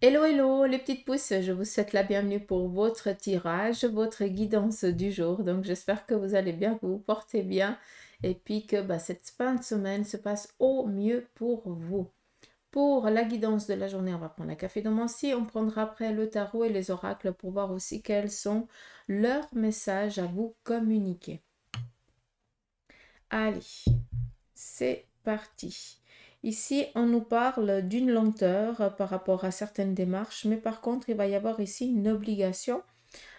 Hello, hello, les petites pousses, je vous souhaite la bienvenue pour votre tirage, votre guidance du jour. Donc, j'espère que vous allez bien, que vous vous portez bien et puis que cette fin de semaine se passe au mieux pour vous. Pour la guidance de la journée, on va prendre la café-domancie, on prendra après le tarot et les oracles pour voir aussi quels sont leurs messages à vous communiquer. Allez, c'est parti. Ici, on nous parle d'une lenteur par rapport à certaines démarches, mais par contre, il va y avoir ici une obligation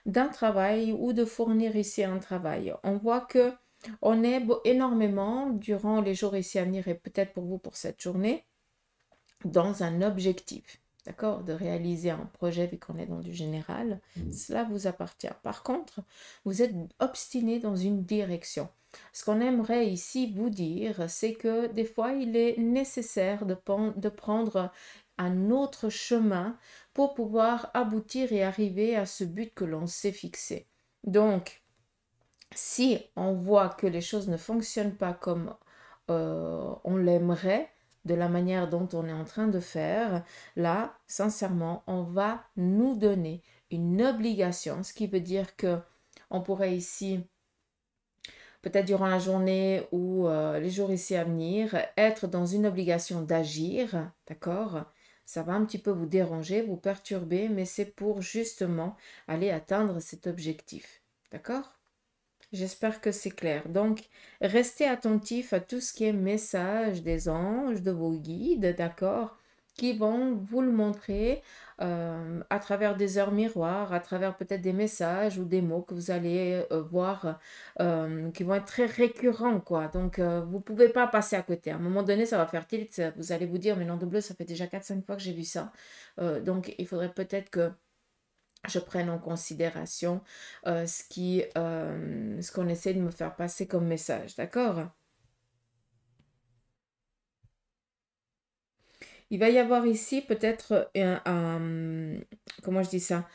d'un travail ou de fournir ici un travail. On voit que on est énormément durant les jours ici à venir et peut-être pour vous pour cette journée dans un objectif. D'accord? De réaliser un projet vu qu'on est dans du général, cela vous appartient. Par contre, vous êtes obstiné dans une direction. Ce qu'on aimerait ici vous dire, c'est que des fois, il est nécessaire de prendre un autre chemin pour pouvoir aboutir et arriver à ce but que l'on s'est fixé. Donc, si on voit que les choses ne fonctionnent pas comme on l'aimerait, de la manière dont on est en train de faire, là, sincèrement, on va nous donner une obligation, ce qui veut dire que on pourrait ici, peut-être durant la journée ou les jours ici à venir, être dans une obligation d'agir, d'accord? Ça va un petit peu vous déranger, vous perturber, mais c'est pour justement aller atteindre cet objectif, d'accord? J'espère que c'est clair. Donc, restez attentif à tout ce qui est message des anges, de vos guides, d'accord, qui vont vous le montrer à travers des heures miroirs, à travers peut-être des messages ou des mots que vous allez voir qui vont être très récurrents, quoi. Donc, vous ne pouvez pas passer à côté. À un moment donné, ça va faire tilt. Vous allez vous dire, mais non de bleu, ça fait déjà 4-5 fois que j'ai vu ça. Donc, il faudrait peut-être que je prenne en considération ce qu'on essaie de me faire passer comme message, d'accord? Il va y avoir ici peut-être comment je dis ça?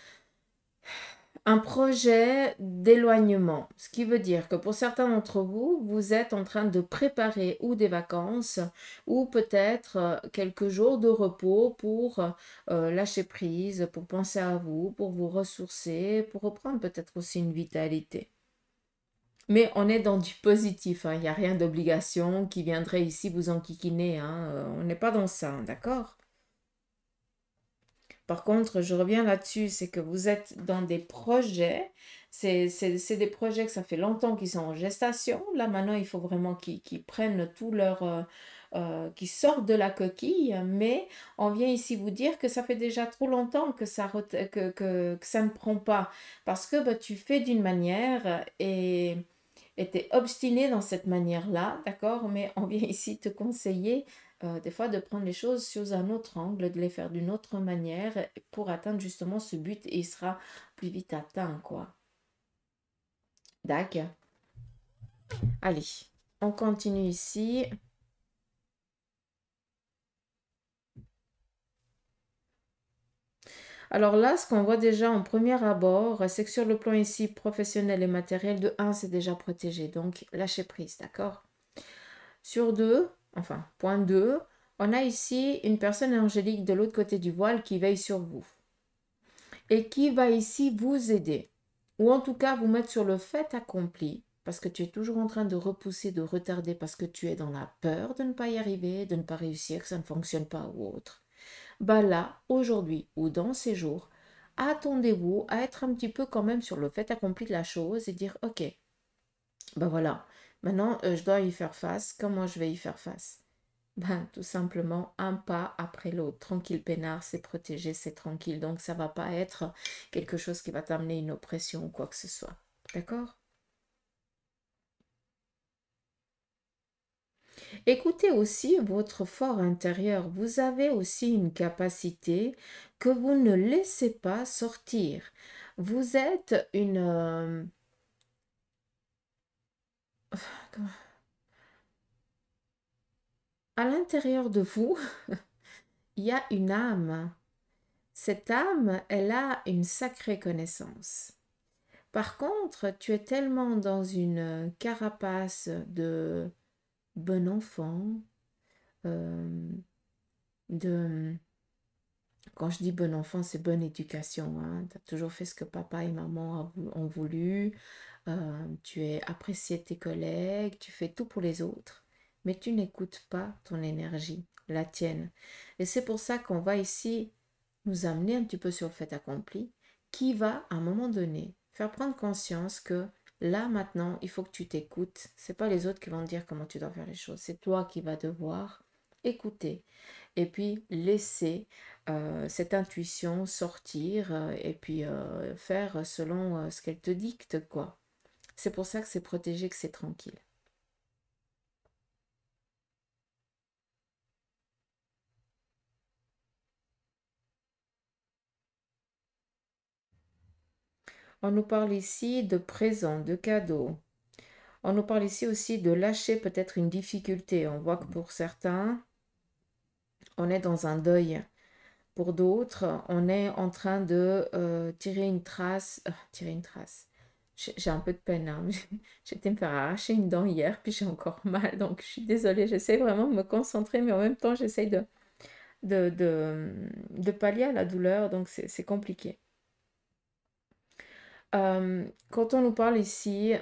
Un projet d'éloignement, ce qui veut dire que pour certains d'entre vous, vous êtes en train de préparer ou des vacances ou peut-être quelques jours de repos pour lâcher prise, pour penser à vous, pour vous ressourcer, pour reprendre peut-être aussi une vitalité. Mais on est dans du positif, hein. Il n'y a rien d'obligation qui viendrait ici vous enquiquiner, hein. On n'est pas dans ça, hein, d'accord? Par contre, je reviens là-dessus, c'est que vous êtes dans des projets, c'est des projets que ça fait longtemps qu'ils sont en gestation. Là, maintenant, il faut vraiment qu'ils prennent tout leur... qu'ils sortent de la coquille, mais on vient ici vous dire que ça fait déjà trop longtemps que que ça ne prend pas. Parce que bah, tu fais d'une manière et tu es obstiné dans cette manière-là, d'accord? Mais on vient ici te conseiller des fois de prendre les choses sous un autre angle, de les faire d'une autre manière pour atteindre justement ce but et il sera plus vite atteint, quoi. D'accord. Allez, on continue ici. Alors là, ce qu'on voit déjà en premier abord, c'est que sur le plan ici professionnel et matériel, de un, c'est déjà protégé. Donc, lâchez prise, d'accord? Sur 2, enfin, point 2, on a ici une personne angélique de l'autre côté du voile qui veille sur vous et qui va ici vous aider, ou en tout cas vous mettre sur le fait accompli, parce que tu es toujours en train de repousser, de retarder, parce que tu es dans la peur de ne pas y arriver, de ne pas réussir, que ça ne fonctionne pas ou autre. Bah là, aujourd'hui ou dans ces jours, attendez-vous à être un petit peu quand même sur le fait accompli de la chose et dire, ok, ben voilà, maintenant je dois y faire face, comment je vais y faire face? Ben, tout simplement un pas après l'autre. Tranquille, peinard, c'est protégé, c'est tranquille. Donc, ça va pas être quelque chose qui va t'amener une oppression ou quoi que ce soit. D'accord? Écoutez aussi votre fort intérieur. Vous avez aussi une capacité que vous ne laissez pas sortir. Vous êtes une... comment- à l'intérieur de vous, il y a une âme. Cette âme, elle a une sacrée connaissance. Par contre, tu es tellement dans une carapace de bon enfant, euh, de Quand je dis bon enfant, c'est bonne éducation, hein. Tu as toujours fait ce que papa et maman ont voulu. Tu es apprécié de tes collègues, tu fais tout pour les autres, mais tu n'écoutes pas ton énergie, la tienne. Et c'est pour ça qu'on va ici nous amener un petit peu sur le fait accompli, qui va, à un moment donné, faire prendre conscience que là, maintenant, il faut que tu t'écoutes. C'est pas les autres qui vont te dire comment tu dois faire les choses, c'est toi qui vas devoir écouter et puis laisser cette intuition sortir et puis faire selon ce qu'elle te dicte, quoi. C'est pour ça que c'est protégé, que c'est tranquille. On nous parle ici de présents, de cadeaux. On nous parle ici aussi de lâcher peut-être une difficulté. On voit que pour certains, on est dans un deuil. Pour d'autres, on est en train de tirer une trace. Tirer une trace. J'ai un peu de peine, hein. J'étais me faire arracher une dent hier, puis j'ai encore mal. Donc je suis désolée, j'essaie vraiment de me concentrer, mais en même temps, j'essaie de pallier à la douleur. Donc c'est compliqué. Quand on nous parle ici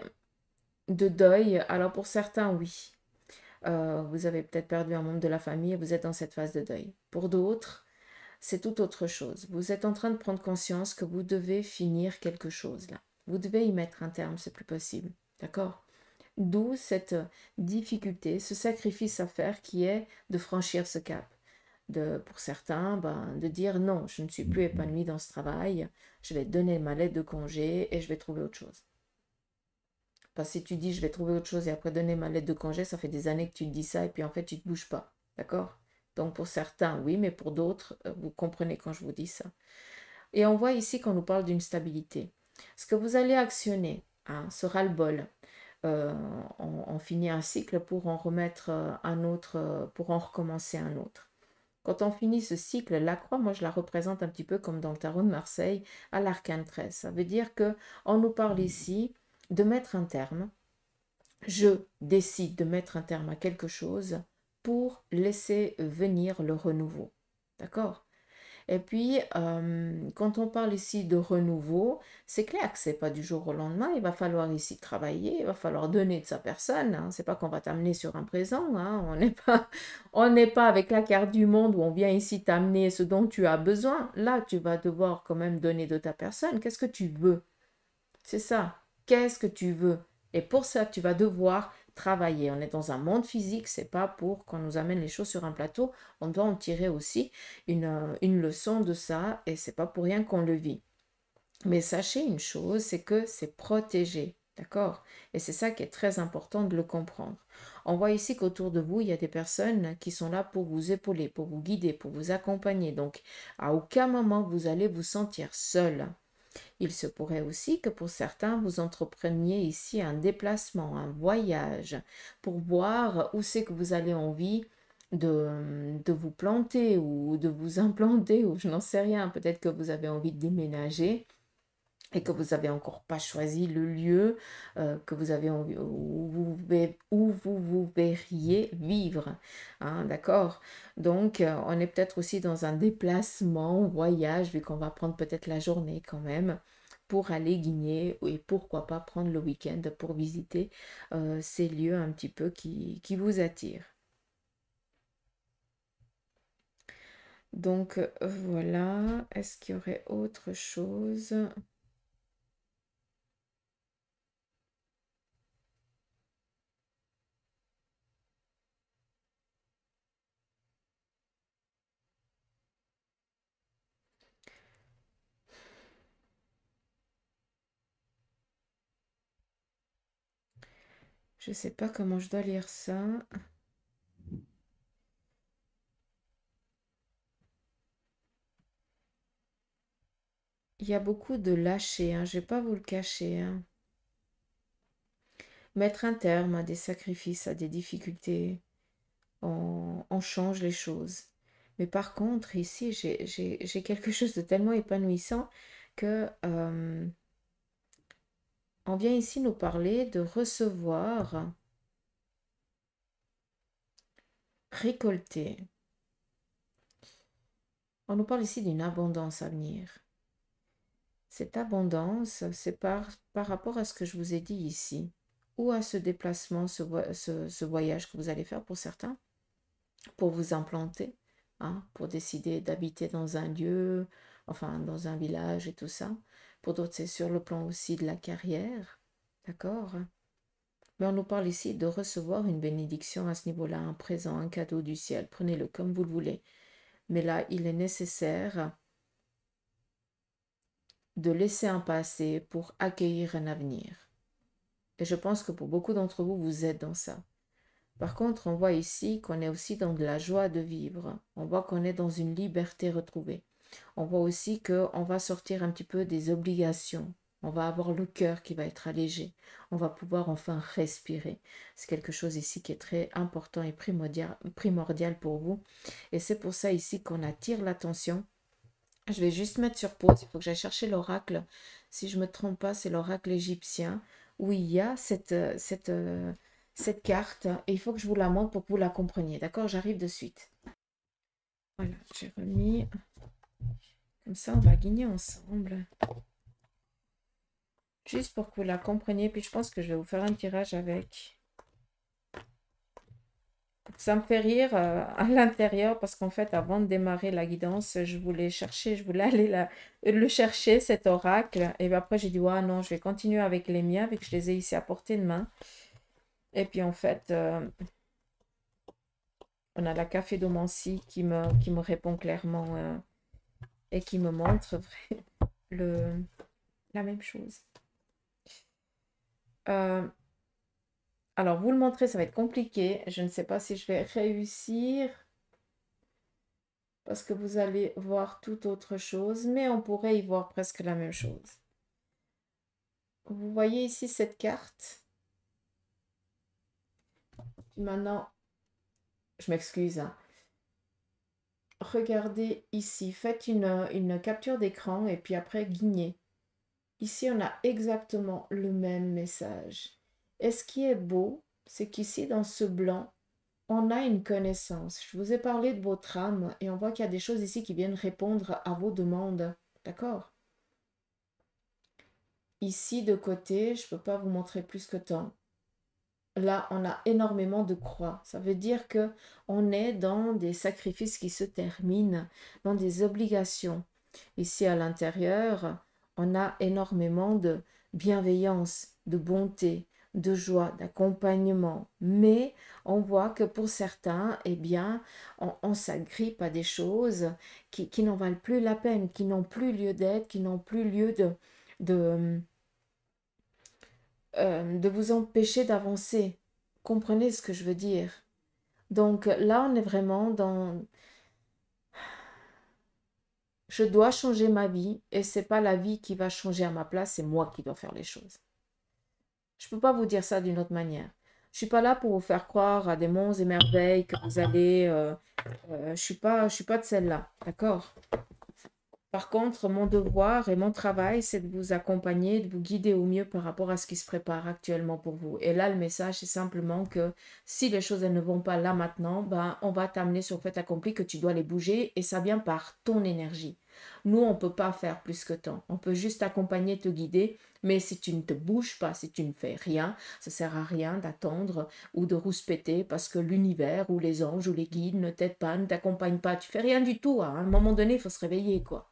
de deuil, alors pour certains, oui. Vous avez peut-être perdu un membre de la famille et vous êtes dans cette phase de deuil. Pour d'autres, c'est tout autre chose. Vous êtes en train de prendre conscience que vous devez finir quelque chose là. Vous devez y mettre un terme, c'est plus possible. D'accord? D'où cette difficulté, ce sacrifice à faire qui est de franchir ce cap. Pour certains, de dire non, je ne suis plus épanouie dans ce travail, je vais donner ma lettre de congé et je vais trouver autre chose. Parce que si tu dis je vais trouver autre chose et après donner ma lettre de congé, ça fait des années que tu te dis ça et puis en fait tu ne te bouges pas. D'accord? Donc pour certains, oui, mais pour d'autres, vous comprenez quand je vous dis ça. Et on voit ici qu'on nous parle d'une stabilité. Ce que vous allez actionner, hein, ce ras-le-bol, on finit un cycle pour en remettre un autre, pour en recommencer un autre. Quand on finit ce cycle, la croix, moi je la représente un petit peu comme dans le tarot de Marseille, à l'arcane 13. Ça veut dire que on nous parle ici de mettre un terme. Je décide de mettre un terme à quelque chose pour laisser venir le renouveau. D'accord? Et puis, quand on parle ici de renouveau, c'est clair que c'est pas du jour au lendemain. Il va falloir ici travailler, il va falloir donner de sa personne, hein. C'est pas qu'on va t'amener sur un présent, hein. On n'est pas avec la carte du monde où on vient ici t'amener ce dont tu as besoin. Là, tu vas devoir quand même donner de ta personne. Qu'est-ce que tu veux? C'est ça. Qu'est-ce que tu veux? Et pour ça, tu vas devoir travailler. On est dans un monde physique, c'est pas pour qu'on nous amène les choses sur un plateau. On doit en tirer aussi une leçon de ça et c'est pas pour rien qu'on le vit. Mais sachez une chose, c'est que c'est protégé. D'accord? Et c'est ça qui est très important de le comprendre. On voit ici qu'autour de vous, il y a des personnes qui sont là pour vous épauler, pour vous guider, pour vous accompagner. Donc, à aucun moment vous allez vous sentir seul. Il se pourrait aussi que pour certains, vous entrepreniez ici un déplacement, un voyage, pour voir où c'est que vous avez envie de vous planter ou de vous implanter, ou je n'en sais rien. Peut-être que vous avez envie de déménager et que vous n'avez encore pas choisi le lieu que vous avez envie, où vous verriez vivre. Hein, d'accord? Donc, on est peut-être aussi dans un déplacement, voyage, vu qu'on va prendre peut-être la journée quand même pour aller guigner et pourquoi pas prendre le week-end pour visiter ces lieux un petit peu qui vous attirent. Donc, voilà. Est-ce qu'il y aurait autre chose? Je ne sais pas comment je dois lire ça. Il y a beaucoup de lâcher, hein, je ne vais pas vous le cacher, hein. Mettre un terme à des sacrifices, à des difficultés, on change les choses. Mais par contre, ici, j'ai quelque chose de tellement épanouissant que on vient ici nous parler de recevoir, récolter. On nous parle ici d'une abondance à venir. Cette abondance, c'est par rapport à ce que je vous ai dit ici, ou à ce déplacement, ce voyage que vous allez faire pour certains, pour vous implanter, hein, pour décider d'habiter dans un lieu, enfin dans un village et tout ça. Pour d'autres, c'est sur le plan aussi de la carrière, d'accord? Mais on nous parle ici de recevoir une bénédiction à ce niveau-là, un présent, un cadeau du ciel. Prenez-le comme vous le voulez. Mais là, il est nécessaire de laisser un passé pour accueillir un avenir. Et je pense que pour beaucoup d'entre vous, vous êtes dans ça. Par contre, on voit ici qu'on est aussi dans de la joie de vivre. On voit qu'on est dans une liberté retrouvée. On voit aussi qu'on va sortir un petit peu des obligations. On va avoir le cœur qui va être allégé. On va pouvoir enfin respirer. C'est quelque chose ici qui est très important et primordial pour vous. Et c'est pour ça ici qu'on attire l'attention. Je vais juste mettre sur pause. Il faut que j'aille chercher l'oracle. Si je ne me trompe pas, c'est l'oracle égyptien où il y a cette carte. Et il faut que je vous la montre pour que vous la compreniez. D'accord? J'arrive de suite. Voilà, j'ai remis. Comme ça, on va guigner ensemble. Juste pour que vous la compreniez. Puis je pense que je vais vous faire un tirage avec. Ça me fait rire à l'intérieur parce qu'en fait, avant de démarrer la guidance, je voulais aller le chercher, cet oracle. Et puis après, j'ai dit, ouais, non, je vais continuer avec les miens, avec que je les ai ici à portée de main. Et puis en fait, on a la cafédomancie qui me répond clairement et qui me montre la même chose. Alors, vous le montrer, ça va être compliqué. Je ne sais pas si je vais réussir parce que vous allez voir tout autre chose, mais on pourrait y voir presque la même chose. Vous voyez ici cette carte. Maintenant, je m'excuse, hein. Regardez ici, faites une capture d'écran et puis après guignez. Ici, on a exactement le même message. Et ce qui est beau, c'est qu'ici, dans ce blanc, on a une connaissance. Je vous ai parlé de votre âme et on voit qu'il y a des choses ici qui viennent répondre à vos demandes. D'accord? Ici, de côté, je ne peux pas vous montrer plus que tant. Là, on a énormément de croix. Ça veut dire que on est dans des sacrifices qui se terminent, dans des obligations. Ici, à l'intérieur, on a énormément de bienveillance, de bonté, de joie, d'accompagnement. Mais on voit que pour certains, eh bien, on s'agrippe à des choses qui n'en valent plus la peine, qui n'ont plus lieu d'être, qui n'ont plus lieu de, de vous empêcher d'avancer. Comprenez ce que je veux dire? Donc là, on est vraiment dans je dois changer ma vie et c'est pas la vie qui va changer à ma place, c'est moi qui dois faire les choses. Je peux pas vous dire ça d'une autre manière. Je suis pas là pour vous faire croire à des monts et merveilles que vous allez. Je suis pas de celle-là, d'accord? Par contre, mon devoir et mon travail, c'est de vous accompagner, de vous guider au mieux par rapport à ce qui se prépare actuellement pour vous. Et là, le message, c'est simplement que si les choses elles ne vont pas là maintenant, ben, on va t'amener sur le fait accompli que tu dois les bouger et ça vient par ton énergie. Nous, on ne peut pas faire plus que tant. On peut juste t'accompagner, te guider, mais si tu ne te bouges pas, si tu ne fais rien, ça ne sert à rien d'attendre ou de rouspéter parce que l'univers ou les anges ou les guides ne t'aident pas, ne t'accompagnent pas. Tu fais rien du tout. Hein. À un moment donné, il faut se réveiller, quoi.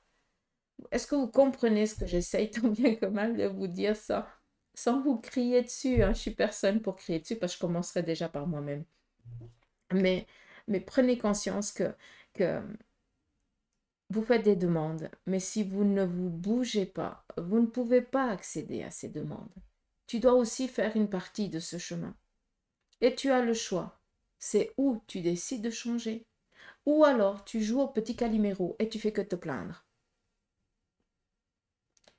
Est-ce que vous comprenez ce que j'essaye tant bien que mal de vous dire ça sans vous crier dessus, hein? Je suis personne pour crier dessus parce que je commencerai déjà par moi-même. Mais, mais prenez conscience que vous faites des demandes, mais si vous ne vous bougez pas, vous ne pouvez pas accéder à ces demandes. Tu dois aussi faire une partie de ce chemin. Et tu as le choix. C'est où tu décides de changer, ou alors tu joues au petit Calimero et tu fais que te plaindre.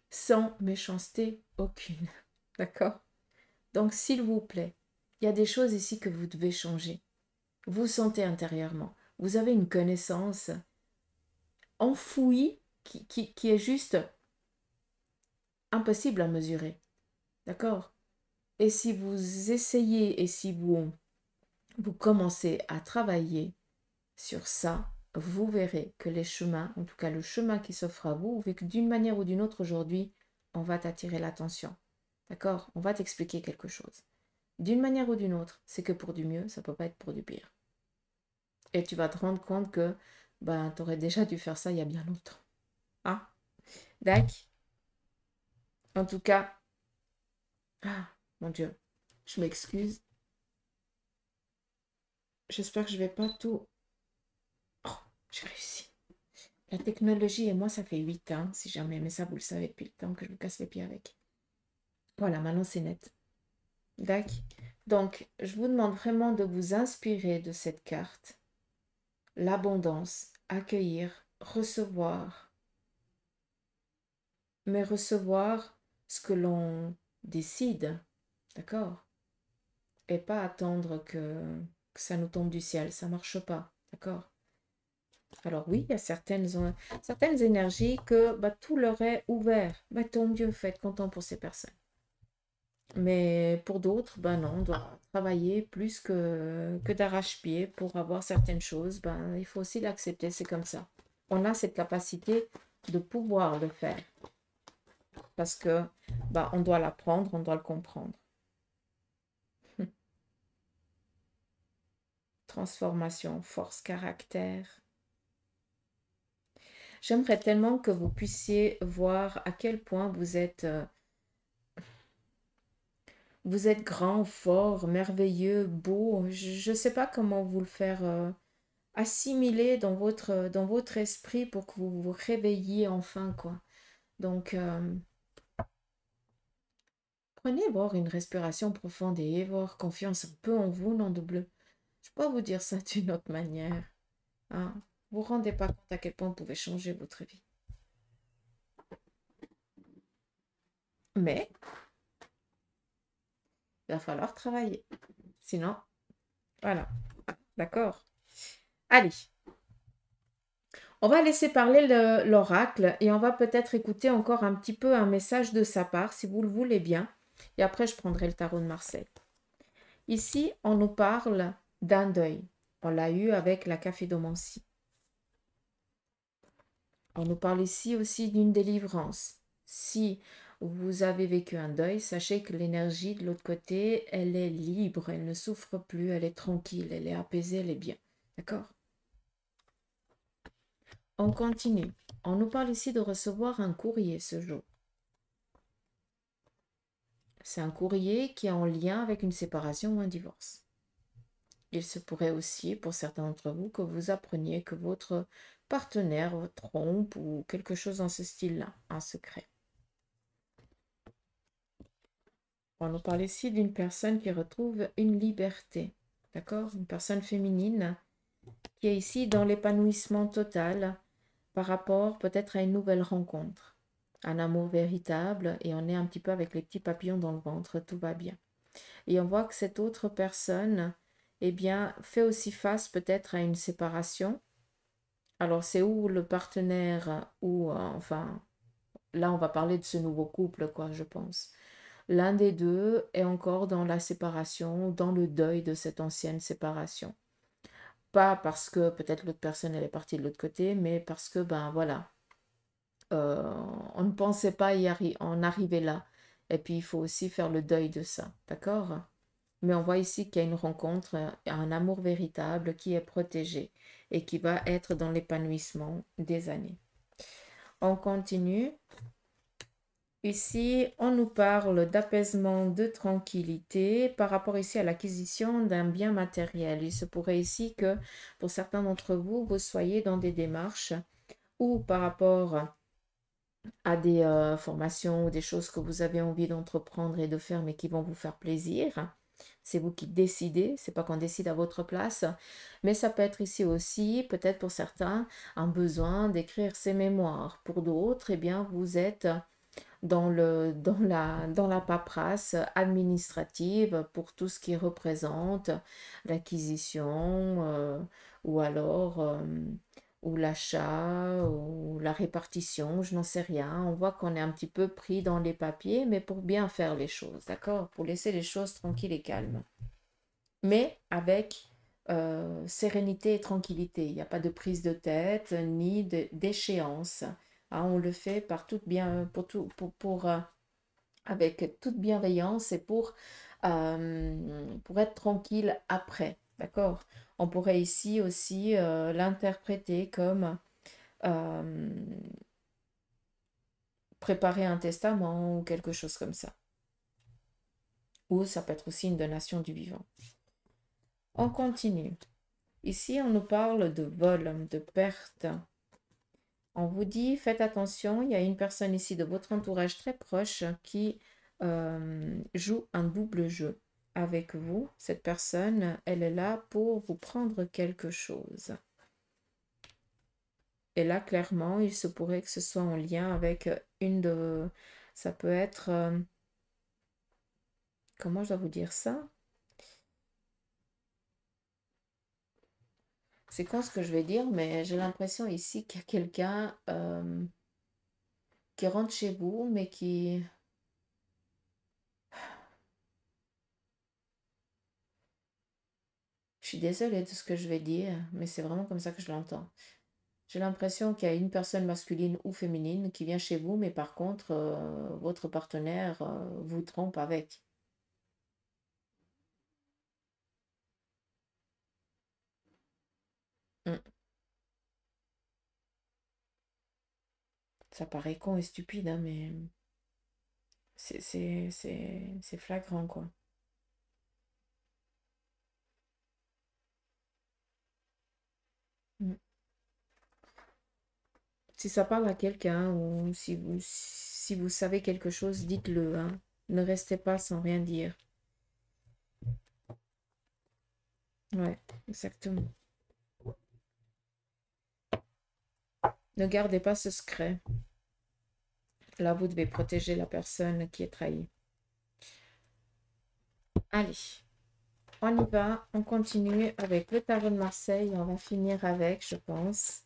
Sans méchanceté aucune. D'accord? Donc, s'il vous plaît, il y a des choses ici que vous devez changer. Vous sentez intérieurement. Vous avez une connaissance enfouie qui est juste impossible à mesurer. D'accord? Et si vous essayez et si vous commencez à travailler sur ça, vous verrez que les chemins, en tout cas le chemin qui s'offre à vous, vu que d'une manière ou d'une autre aujourd'hui, on va t'attirer l'attention. D'accord? On va t'expliquer quelque chose. D'une manière ou d'une autre, c'est que pour du mieux, ça peut pas être pour du pire. Et tu vas te rendre compte que ben, tu aurais déjà dû faire ça il y a bien longtemps. Hein? D'accord? En tout cas, ah, mon Dieu, je m'excuse. J'espère que je vais pas tout... Oh, j'ai réussi. La technologie et moi, ça fait 8 ans, si jamais, mais ça, vous le savez depuis le temps que je vous casse les pieds avec. Voilà, maintenant c'est net. D'accord? Donc, je vous demande vraiment de vous inspirer de cette carte. L'abondance, accueillir, recevoir, mais recevoir ce que l'on décide, d'accord? Et pas attendre que ça nous tombe du ciel, ça marche pas, d'accord? Alors oui, il y a certaines énergies que bah, tout leur est ouvert. Bah, tant mieux, faut être content pour ces personnes. Mais pour d'autres, ben non, on doit travailler plus que d'arrache-pied pour avoir certaines choses. Ben, il faut aussi l'accepter, c'est comme ça. On a cette capacité de pouvoir le faire parce que ben, on doit l'apprendre, on doit le comprendre. Transformation, force, caractère. J'aimerais tellement que vous puissiez voir à quel point vous êtes grand, fort, merveilleux, beau. Je ne sais pas comment vous le faire assimiler dans votre esprit pour que vous vous réveilliez enfin, quoi. Donc, prenez voir une respiration profonde et avoir confiance un peu en vous, nom de bleu. Je peux pas vous dire ça d'une autre manière. Hein. Vous vous rendez pas compte à quel point vous pouvez changer votre vie. Mais, il va falloir travailler. Sinon, voilà. D'accord? Allez. On va laisser parler l'oracle et on va peut-être écouter encore un petit peu un message de sa part, si vous le voulez bien. Et après, je prendrai le tarot de Marseille. Ici, on nous parle d'un deuil. On l'a eu avec la caphédomancie. On nous parle ici aussi d'une délivrance. Si vous avez vécu un deuil, sachez que l'énergie de l'autre côté, elle est libre, elle ne souffre plus, elle est tranquille, elle est apaisée, elle est bien. D'accord? On continue. On nous parle ici de recevoir un courrier ce jour. C'est un courrier qui est en lien avec une séparation ou un divorce. Il se pourrait aussi, pour certains d'entre vous, que vous appreniez que votre partenaire vous trompe ou quelque chose dans ce style-là, un secret. On nous parle ici d'une personne qui retrouve une liberté, d'accord? Une personne féminine qui est ici dans l'épanouissement total par rapport peut-être à une nouvelle rencontre, un amour véritable, et on est un petit peu avec les petits papillons dans le ventre, tout va bien. Et on voit que cette autre personne, eh bien, fait aussi face peut-être à une séparation. Alors, c'est où le partenaire, ou enfin, là, on va parler de ce nouveau couple, quoi, je pense. L'un des deux est encore dans la séparation, dans le deuil de cette ancienne séparation. Pas parce que peut-être l'autre personne, elle est partie de l'autre côté, mais parce que, ben voilà, on ne pensait pas en arriver là. Et puis, il faut aussi faire le deuil de ça, d'accord? Mais on voit ici qu'il y a une rencontre, un amour véritable qui est protégé et qui va être dans l'épanouissement des années. On continue. Ici, on nous parle d'apaisement, de tranquillité par rapport ici à l'acquisition d'un bien matériel. Il se pourrait ici que pour certains d'entre vous, vous soyez dans des démarches ou par rapport à des formations ou des choses que vous avez envie d'entreprendre et de faire mais qui vont vous faire plaisir. C'est vous qui décidez, c'est pas qu'on décide à votre place, mais ça peut être ici aussi, peut-être pour certains, un besoin d'écrire ses mémoires. Pour d'autres, eh bien, vous êtes dans la paperasse administrative pour tout ce qui représente l'acquisition ou alors ou l'achat ou la répartition, je n'en sais rien. On voit qu'on est un petit peu pris dans les papiers, mais pour bien faire les choses, d'accord? Pour laisser les choses tranquilles et calmes. Mais avec sérénité et tranquillité. Il n'y a pas de prise de tête ni d'échéance. Hein, on le fait par toute bien, avec toute bienveillance et pour être tranquille après. D'accord? On pourrait ici aussi l'interpréter comme euh, préparer un testament ou quelque chose comme ça. Ou ça peut être aussi une donation du vivant. On continue. Ici, on nous parle de vol, de perte. On vous dit, faites attention, il y a une personne ici de votre entourage très proche qui joue un double jeu avec vous. Cette personne, elle est là pour vous prendre quelque chose. Et là, clairement, il se pourrait que ce soit en lien avec une de... Ça peut être... comment je dois vous dire ça? C'est con ce que je vais dire, mais j'ai l'impression ici qu'il y a quelqu'un qui rentre chez vous, mais qui... Je suis désolée de ce que je vais dire, mais c'est vraiment comme ça que je l'entends. J'ai l'impression qu'il y a une personne masculine ou féminine qui vient chez vous, mais par contre, votre partenaire vous trompe avec. Hmm. Ça paraît con et stupide, hein, mais c'est flagrant, quoi. Hmm. Si ça parle à quelqu'un ou si vous savez quelque chose, dites-le, hein. Ne restez pas sans rien dire. Ouais, exactement. Ne gardez pas ce secret. Là, vous devez protéger la personne qui est trahie. Allez, on y va. On continue avec le tarot de Marseille. On va finir avec, je pense.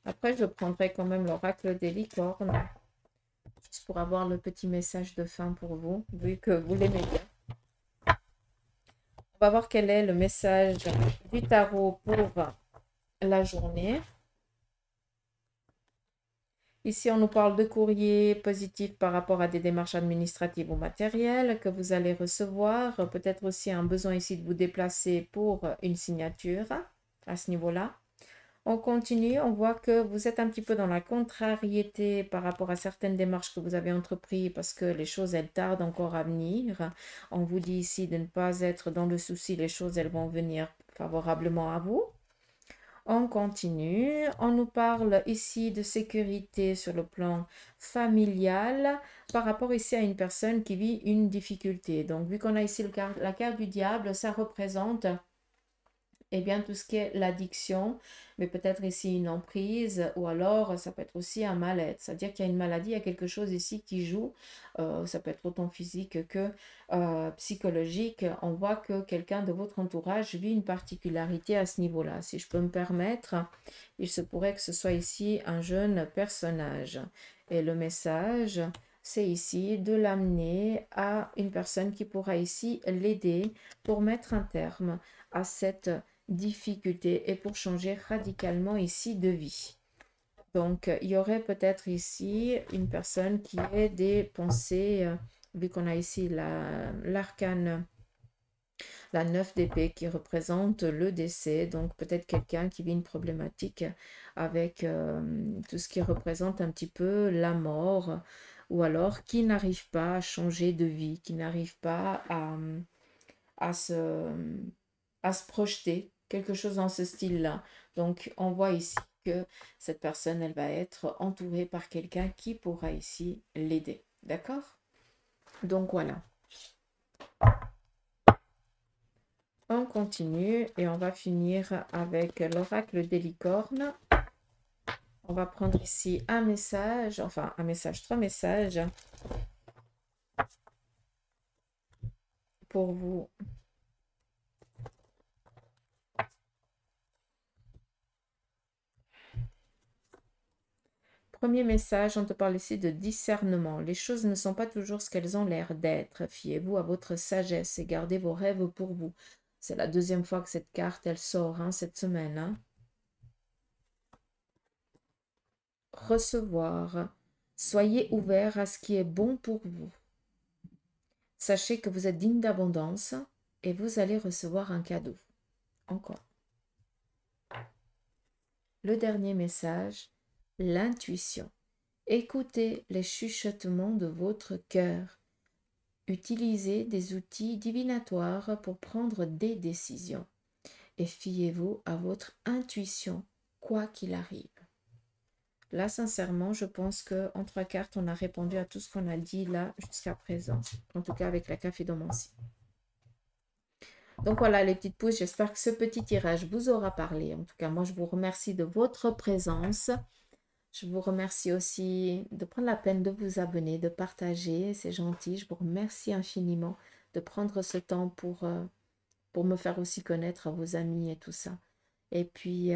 Après, je prendrai quand même l'oracle des licornes. Juste pour avoir le petit message de fin pour vous, vu que vous l'aimez bien. On va voir quel est le message du tarot pour la journée. Ici, on nous parle de courrier positif par rapport à des démarches administratives ou matérielles que vous allez recevoir. Peut-être aussi un besoin ici de vous déplacer pour une signature à ce niveau-là. On continue, on voit que vous êtes un petit peu dans la contrariété par rapport à certaines démarches que vous avez entreprises parce que les choses, elles tardent encore à venir. On vous dit ici de ne pas être dans le souci, les choses, elles vont venir favorablement à vous. On continue. On nous parle ici de sécurité sur le plan familial par rapport ici à une personne qui vit une difficulté. Donc, vu qu'on a ici la carte du diable, ça représente eh bien, tout ce qui est l'addiction, mais peut-être ici une emprise, ou alors ça peut être aussi un mal-être. C'est-à-dire qu'il y a une maladie, il y a quelque chose ici qui joue, ça peut être autant physique que psychologique. On voit que quelqu'un de votre entourage vit une particularité à ce niveau-là. Si je peux me permettre, il se pourrait que ce soit ici un jeune personnage. Et le message, c'est ici de l'amener à une personne qui pourra ici l'aider pour mettre un terme à cette difficulté et pour changer radicalement ici de vie. Donc, il y aurait peut-être ici une personne qui ait des pensées, vu qu'on a ici l'arcane, la 9 d'épée qui représente le décès. Donc, peut-être quelqu'un qui vit une problématique avec tout ce qui représente un petit peu la mort, ou alors qui n'arrive pas à changer de vie, qui n'arrive pas à se à se projeter, quelque chose dans ce style-là. Donc, on voit ici que cette personne, elle va être entourée par quelqu'un qui pourra ici l'aider. D'accord? Donc, voilà. On continue et on va finir avec l'oracle des licornes. On va prendre ici un message, enfin un message, 3 messages pour vous. Premier message, on te parle ici de discernement. Les choses ne sont pas toujours ce qu'elles ont l'air d'être. Fiez-vous à votre sagesse et gardez vos rêves pour vous. C'est la deuxième fois que cette carte, elle sort hein, cette semaine. Hein. Recevoir. Soyez ouvert à ce qui est bon pour vous. Sachez que vous êtes digne d'abondance et vous allez recevoir un cadeau. Encore. Le dernier message, l'intuition. Écoutez les chuchotements de votre cœur. Utilisez des outils divinatoires pour prendre des décisions. Et fiez-vous à votre intuition, quoi qu'il arrive. Là, sincèrement, je pense qu'en 3 cartes, on a répondu à tout ce qu'on a dit là jusqu'à présent. En tout cas, avec la Caphédomancie. Donc voilà, les petites pouces, j'espère que ce petit tirage vous aura parlé. En tout cas, moi, je vous remercie de votre présence. Je vous remercie aussi de prendre la peine de vous abonner, de partager. C'est gentil. Je vous remercie infiniment de prendre ce temps pour me faire aussi connaître à vos amis et tout ça. Et puis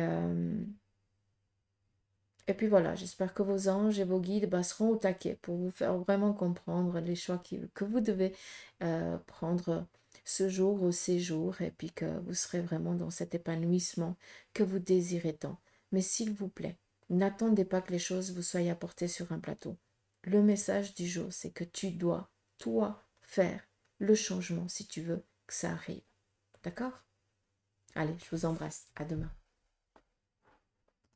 voilà, j'espère que vos anges et vos guides seront au taquet pour vous faire vraiment comprendre les choix que vous devez prendre ce jour ou ces jours et puis que vous serez vraiment dans cet épanouissement que vous désirez tant. Mais s'il vous plaît, n'attendez pas que les choses vous soient apportées sur un plateau. Le message du jour, c'est que tu dois, toi, faire le changement si tu veux que ça arrive. D'accord? Allez, je vous embrasse. À demain.